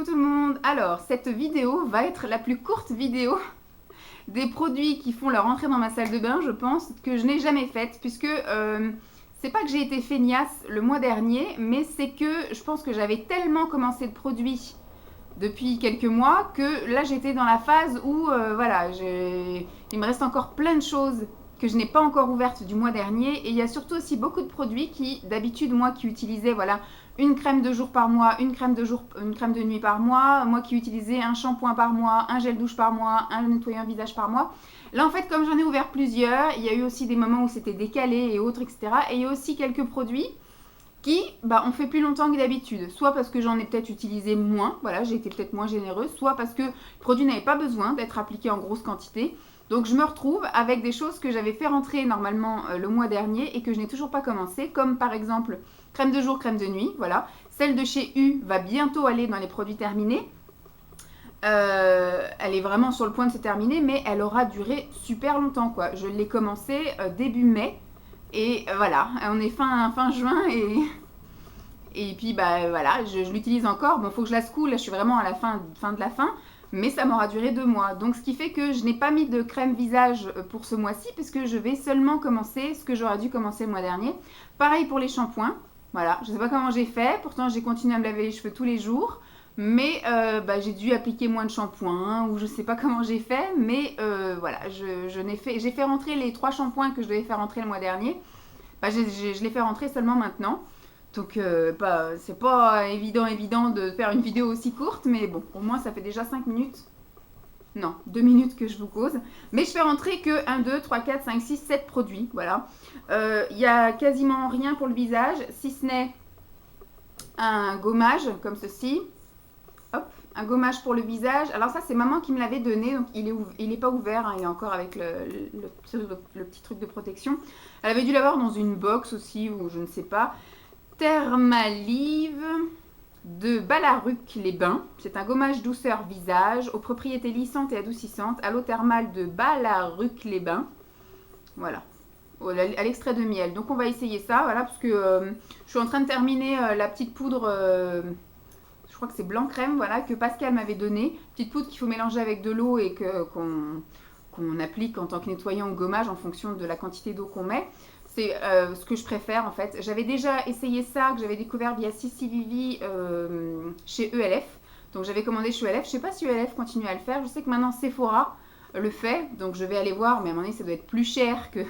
Coucou tout le monde. Alors, cette vidéo va être la plus courte vidéo des produits qui font leur entrée dans ma salle de bain, je pense, que je n'ai jamais faite, puisque c'est pas que j'ai été feignasse le mois dernier, mais c'est que je pense que j'avais tellement commencé de produits depuis quelques mois que là j'étais dans la phase où voilà, il me reste encore plein de choses que je n'ai pas encore ouvertes du mois dernier, et il y a surtout aussi beaucoup de produits qui d'habitude moi qui utilisais voilà une crème de jour par mois, une crème de nuit par mois, moi qui utilisais un shampoing par mois, un gel douche par mois, un nettoyant visage par mois. Là en fait comme j'en ai ouvert plusieurs, il y a eu aussi des moments où c'était décalé et autres, etc. Et il y a aussi quelques produits qui ont fait plus longtemps que d'habitude, soit parce que j'en ai peut-être utilisé moins, voilà, j'ai été peut-être moins généreuse, soit parce que le produit n'avait pas besoin d'être appliqué en grosse quantité. Donc je me retrouve avec des choses que j'avais fait rentrer normalement le mois dernier et que je n'ai toujours pas commencé, comme par exemple crème de jour, crème de nuit, voilà. Celle de chez U va bientôt aller dans les produits terminés. Elle est vraiment sur le point de se terminer, mais elle aura duré super longtemps, quoi. Je l'ai commencé début mai, et voilà, on est fin juin, et puis voilà, je l'utilise encore. Bon, faut que je la secoue, là je suis vraiment à la fin de la fin, mais ça m'aura duré 2 mois. Donc ce qui fait que je n'ai pas mis de crème visage pour ce mois-ci, puisque je vais seulement commencer ce que j'aurais dû commencer le mois dernier. Pareil pour les shampoings, voilà, je ne sais pas comment j'ai fait, pourtant j'ai continué à me laver les cheveux tous les jours, mais j'ai dû appliquer moins de shampoing, ou je ne sais pas comment j'ai fait, mais voilà, j'ai fait rentrer les 3 shampoings que je devais faire rentrer le mois dernier, je les fais rentrer seulement maintenant. Donc c'est pas évident de faire une vidéo aussi courte, mais bon, au moins ça fait déjà 5 minutes. Non, 2 minutes que je vous cause. Mais je fais rentrer que 1, 2, 3, 4, 5, 6, 7 produits. Voilà. Il y a quasiment rien pour le visage, si ce n'est un gommage comme ceci. Hop, un gommage pour le visage. Alors ça, c'est maman qui me l'avait donné, donc il est pas ouvert, hein, il est encore avec le petit truc de protection. Elle avait dû l'avoir dans une box aussi, ou je ne sais pas. Thermalive de Balaruc-les-Bains. C'est un gommage douceur visage aux propriétés lissantes et adoucissantes à l'eau thermale de Balaruc-les-Bains. Voilà, à l'extrait de miel. Donc on va essayer ça, voilà, parce que je suis en train de terminer la petite poudre, je crois que c'est blanc crème, voilà, que Pascal m'avait donné. Petite poudre qu'il faut mélanger avec de l'eau et qu'on applique en tant que nettoyant ou gommage en fonction de la quantité d'eau qu'on met. C'est ce que je préfère en fait. J'avais déjà essayé ça, que j'avais découvert via Sissi Vivi chez ELF. Donc j'avais commandé chez ELF. Je ne sais pas si ELF continue à le faire. Je sais que maintenant Sephora le fait. Donc je vais aller voir. Mais à un moment donné, ça doit être plus cher que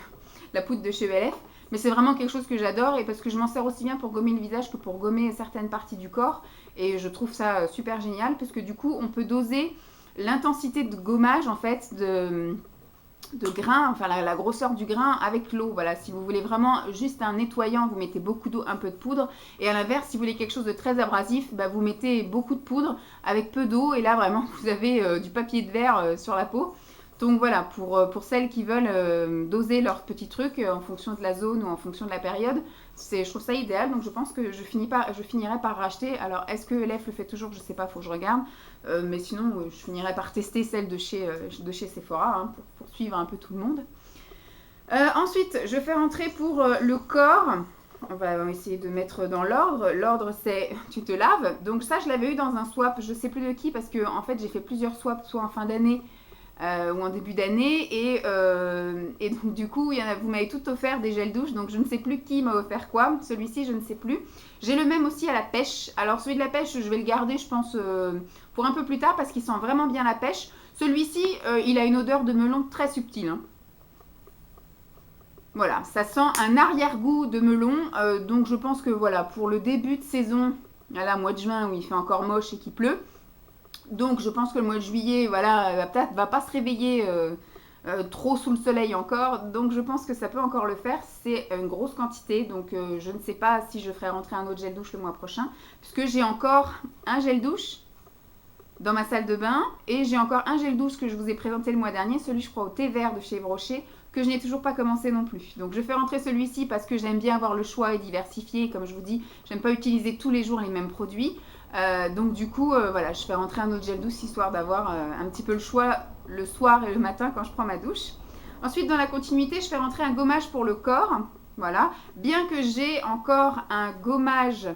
la poudre de chez ELF. Mais c'est vraiment quelque chose que j'adore. Et parce que je m'en sers aussi bien pour gommer le visage que pour gommer certaines parties du corps. Et je trouve ça super génial. Parce que du coup, on peut doser l'intensité de gommage en fait de grain, enfin la grosseur du grain avec l'eau. Voilà, si vous voulez vraiment juste un nettoyant, vous mettez beaucoup d'eau, un peu de poudre. Et à l'inverse, si vous voulez quelque chose de très abrasif, vous mettez beaucoup de poudre avec peu d'eau. Et là, vraiment, vous avez du papier de verre sur la peau. Donc voilà, pour celles qui veulent doser leur petit truc en fonction de la zone ou en fonction de la période, je trouve ça idéal. Donc je pense que je finirai par racheter. Alors est-ce que ELF le fait toujours? Je sais pas, faut que je regarde. Mais sinon, je finirai par tester celle de chez Sephora, hein, pour suivre un peu tout le monde. Ensuite, je fais rentrer pour le corps. On va essayer de mettre dans l'ordre. L'ordre, c'est tu te laves. Donc ça, je l'avais eu dans un swap, je sais plus de qui, parce que en fait, j'ai fait plusieurs swaps, soit en fin d'année, ou en début d'année, et donc du coup vous m'avez tout offert des gels douche, donc je ne sais plus qui m'a offert quoi. Celui-ci je ne sais plus. J'ai le même aussi à la pêche. Alors celui de la pêche je vais le garder je pense pour un peu plus tard parce qu'il sent vraiment bien la pêche. Celui-ci il a une odeur de melon très subtile, hein. Voilà, ça sent un arrière-goût de melon, donc je pense que voilà, pour le début de saison, là mois de juin où il fait encore moche et qu'il pleut, donc je pense que le mois de juillet, voilà, va pas se réveiller trop sous le soleil encore. Donc je pense que ça peut encore le faire. C'est une grosse quantité. Donc je ne sais pas si je ferai rentrer un autre gel douche le mois prochain. Puisque j'ai encore un gel douche dans ma salle de bain. Et j'ai encore un gel douche que je vous ai présenté le mois dernier. Celui je crois au thé vert de chez Yves Rocher. Que je n'ai toujours pas commencé non plus. Donc je fais rentrer celui-ci parce que j'aime bien avoir le choix et diversifier. Comme je vous dis, j'aime pas utiliser tous les jours les mêmes produits. Donc du coup, voilà, je fais rentrer un autre gel douche histoire d'avoir un petit peu le choix le soir et le matin quand je prends ma douche. Ensuite, dans la continuité, je fais rentrer un gommage pour le corps. Voilà, bien que j'ai encore un gommage,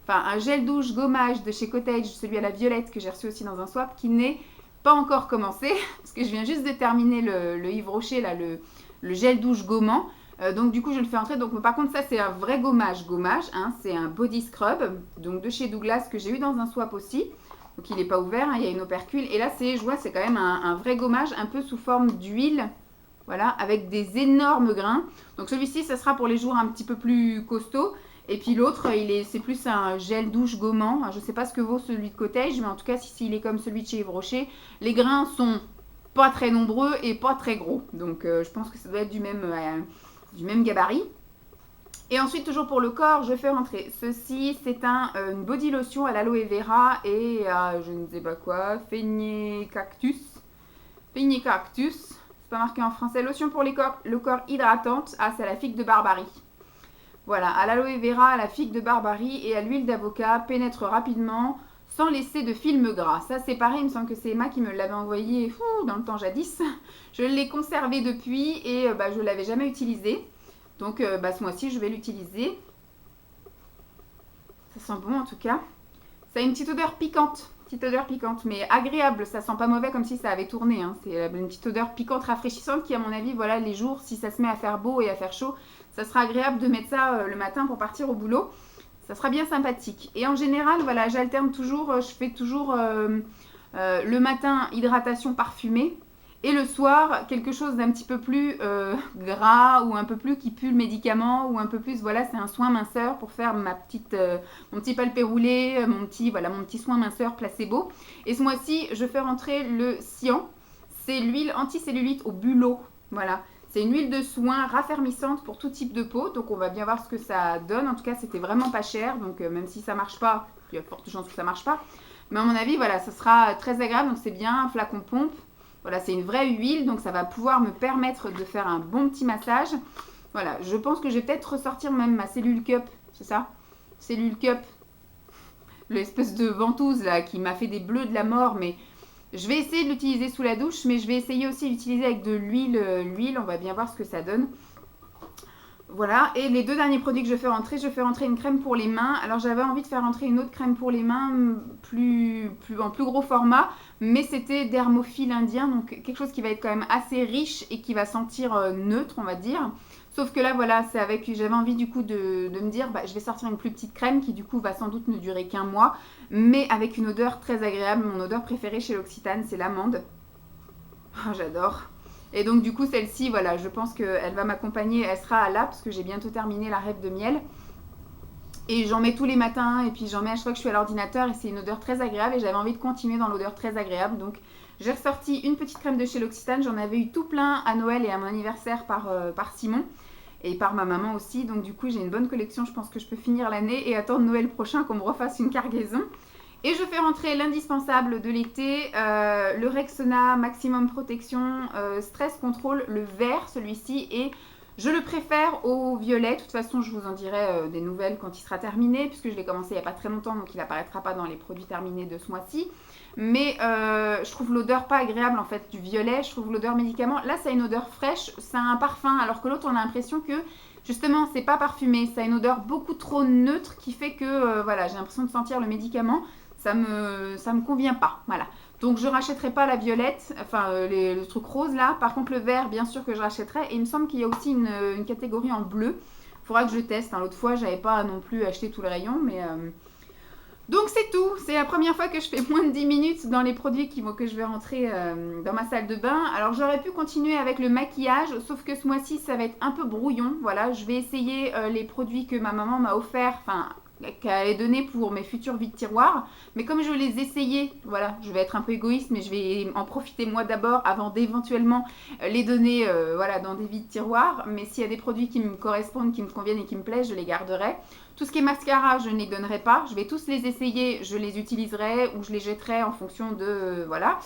enfin un gel douche gommage de chez Cottage, celui à la violette que j'ai reçu aussi dans un swap, qui n'est pas encore commencé, parce que je viens juste de terminer le Yves Rocher, là, le gel douche gommant. Donc du coup je le fais entrer. Donc par contre ça c'est un vrai gommage, hein, c'est un body scrub, donc de chez Douglas que j'ai eu dans un swap aussi. Donc il n'est pas ouvert, hein, il y a une opercule. Et là je vois c'est quand même un vrai gommage, un peu sous forme d'huile. Voilà, avec des énormes grains. Donc celui-ci, ça sera pour les jours un petit peu plus costauds. Et puis l'autre, c'est plus un gel douche gommant. Je ne sais pas ce que vaut celui de Cottage, mais en tout cas, si il est comme celui de chez Yves Rocher, les grains sont pas très nombreux et pas très gros. Donc je pense que ça doit être du même gabarit. Et ensuite, toujours pour le corps, je fais rentrer ceci. C'est une body lotion à l'aloe vera et à je ne sais pas quoi, Feigné-cactus. C'est pas marqué en français. Lotion pour le corps hydratante. Ah, c'est à la figue de Barbarie. Voilà, à l'aloe vera, à la figue de Barbarie et à l'huile d'avocat. Pénètre rapidement sans laisser de film gras. Ça, c'est pareil. Il me semble que c'est Emma qui me l'avait envoyé dans le temps jadis. Je l'ai conservé depuis et je ne l'avais jamais utilisé. Donc, ce mois-ci, je vais l'utiliser. Ça sent bon en tout cas. Ça a une petite odeur piquante. Mais agréable. Ça sent pas mauvais comme si ça avait tourné. Hein. C'est une petite odeur piquante, rafraîchissante qui, à mon avis, voilà, les jours, si ça se met à faire beau et à faire chaud, ça sera agréable de mettre ça le matin pour partir au boulot. Ça sera bien sympathique. Et en général, voilà, j'alterne toujours. Je fais toujours le matin hydratation parfumée. Et le soir, quelque chose d'un petit peu plus gras ou un peu plus qui pue le médicament ou un peu plus, voilà, c'est un soin minceur pour faire mon petit palpé roulé, mon petit soin minceur placebo. Et ce mois-ci, je fais rentrer le Cyan. C'est l'huile anticellulite au bulot. Voilà, c'est une huile de soin raffermissante pour tout type de peau. Donc on va bien voir ce que ça donne. En tout cas, c'était vraiment pas cher. Donc même si ça marche pas, il y a forte chance que ça marche pas. Mais à mon avis, voilà, ça sera très agréable. Donc c'est bien, un flacon pompe. Voilà, c'est une vraie huile, donc ça va pouvoir me permettre de faire un bon petit massage. Voilà, je pense que je vais peut-être ressortir même ma Cellule Cup, c'est ça? Cellule Cup, l'espèce de ventouse là qui m'a fait des bleus de la mort, mais je vais essayer de l'utiliser sous la douche, mais je vais essayer aussi d'utiliser avec de l'huile, on va bien voir ce que ça donne. Voilà, et les deux derniers produits que je fais rentrer une crème pour les mains. Alors j'avais envie de faire rentrer une autre crème pour les mains en plus gros format, mais c'était Dermophile indien, donc quelque chose qui va être quand même assez riche et qui va sentir neutre, on va dire. Sauf que là, voilà, j'avais envie du coup de me dire, je vais sortir une plus petite crème qui du coup va sans doute ne durer qu'un mois, mais avec une odeur très agréable. Mon odeur préférée chez l'Occitane, c'est l'amande. Oh, j'adore. Et donc du coup celle-ci, voilà, je pense qu'elle va m'accompagner, elle sera là parce que j'ai bientôt terminé la rêve de miel. Et j'en mets tous les matins et puis j'en mets à chaque fois que je suis à l'ordinateur et c'est une odeur très agréable et j'avais envie de continuer dans l'odeur très agréable. Donc j'ai ressorti une petite crème de chez l'Occitane, j'en avais eu tout plein à Noël et à mon anniversaire par Simon et par ma maman aussi. Donc du coup j'ai une bonne collection, je pense que je peux finir l'année et attendre Noël prochain qu'on me refasse une cargaison. Et je fais rentrer l'indispensable de l'été, le Rexona Maximum Protection Stress Control, le vert celui-ci, et je le préfère au violet. De toute façon, je vous en dirai des nouvelles quand il sera terminé, puisque je l'ai commencé il n'y a pas très longtemps, donc il n'apparaîtra pas dans les produits terminés de ce mois-ci. Mais je trouve l'odeur pas agréable en fait du violet, je trouve l'odeur médicament. Là, ça a une odeur fraîche, ça a un parfum, alors que l'autre, on a l'impression que justement, c'est pas parfumé, ça a une odeur beaucoup trop neutre qui fait que voilà, j'ai l'impression de sentir le médicament. Ça me convient pas, voilà. Donc je rachèterai pas la violette, enfin le truc rose là. Par contre le vert, bien sûr que je rachèterai. Et il me semble qu'il y a aussi une catégorie en bleu. Il faudra que je teste. L'autre fois, j'avais pas non plus acheté tout le rayon, mais donc c'est tout. C'est la première fois que je fais moins de 10 minutes dans les produits que je vais rentrer dans ma salle de bain. Alors j'aurais pu continuer avec le maquillage, sauf que ce mois-ci ça va être un peu brouillon. Voilà, je vais essayer les produits que ma maman m'a offert, qu'elle allait donner pour mes futurs vides tiroirs. Mais comme je vais les essayer, voilà, je vais être un peu égoïste, mais je vais en profiter moi d'abord avant d'éventuellement les donner voilà, dans des vides tiroirs. Mais s'il y a des produits qui me correspondent, qui me conviennent et qui me plaisent, je les garderai. Tout ce qui est mascara, je ne les donnerai pas. Je vais tous les essayer, je les utiliserai ou je les jetterai en fonction de... voilà.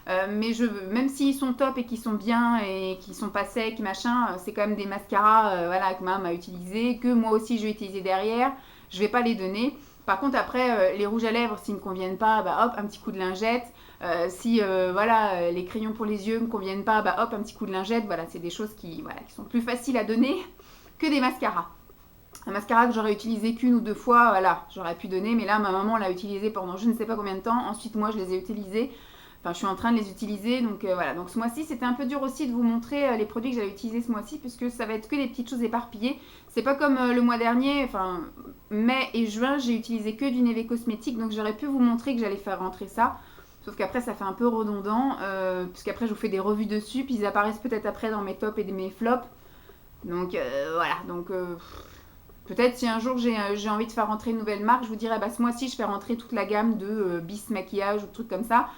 Mais même s'ils sont top et qu'ils sont bien et qu'ils sont pas secs, machin, c'est quand même des mascaras voilà, que maman m'a utilisé, que moi aussi je vais utiliser derrière. Je vais pas les donner. Par contre, après, les rouges à lèvres, s'ils ne me conviennent pas, hop, un petit coup de lingette. Si voilà, les crayons pour les yeux ne me conviennent pas, hop, un petit coup de lingette. Voilà, c'est des choses qui sont plus faciles à donner que des mascaras. Un mascara que j'aurais utilisé qu'une ou deux fois, voilà, j'aurais pu donner, mais là ma maman l'a utilisé pendant je ne sais pas combien de temps. Ensuite moi je les ai utilisés, enfin je suis en train de les utiliser, donc voilà. Donc ce mois-ci c'était un peu dur aussi de vous montrer les produits que j'allais utiliser ce mois-ci, puisque ça va être que des petites choses éparpillées. C'est pas comme le mois dernier, enfin mai et juin j'ai utilisé que du Neve Cosmétique, donc j'aurais pu vous montrer que j'allais faire rentrer ça. Sauf qu'après ça fait un peu redondant, puisqu'après je vous fais des revues dessus, puis ils apparaissent peut-être après dans mes tops et mes flops. Donc voilà, donc peut-être si un jour j'ai envie de faire rentrer une nouvelle marque, je vous dirais bah ce mois-ci je fais rentrer toute la gamme de Bis Maquillage ou trucs comme ça,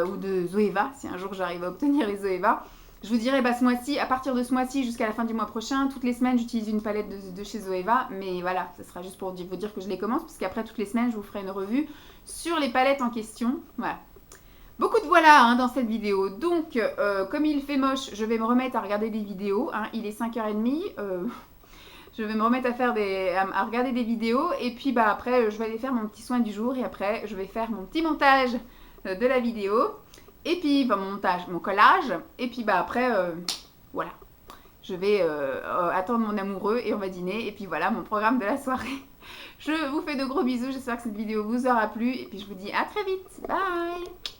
ou de Zoeva, si un jour j'arrive à obtenir les Zoeva. Je vous dirais bah ce mois-ci, à partir de ce mois-ci jusqu'à la fin du mois prochain, toutes les semaines j'utilise une palette de chez Zoeva, mais voilà, ce sera juste pour vous dire que je les commence, parce qu'après toutes les semaines je vous ferai une revue sur les palettes en question. Voilà. Beaucoup de voilà hein, dans cette vidéo, donc comme il fait moche, je vais me remettre à regarder des vidéos, hein. Il est 5h30, je vais me remettre à regarder des vidéos, et puis bah après je vais aller faire mon petit soin du jour, et après je vais faire mon petit montage de la vidéo, et puis enfin, mon collage, et puis bah après voilà, je vais attendre mon amoureux et on va dîner, et puis voilà mon programme de la soirée. Je vous fais de gros bisous, j'espère que cette vidéo vous aura plu, et puis je vous dis à très vite, bye.